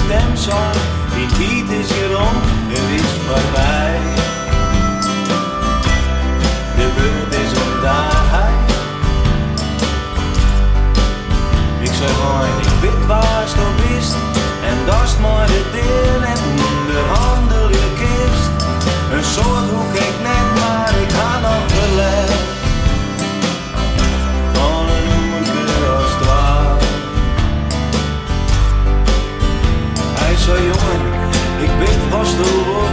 stem zong. Die tijd is hier rond, het is voorbij. De beurt is om daar. Ik zei gewoon, ik weet waar je bist. En dat is maar de deel en onderhandel je kist. Een soort hoek ik net, maar ik ga nog verlegd. Van een hoeke als dwaal. Hij zei jongen, ik weet pas de woord.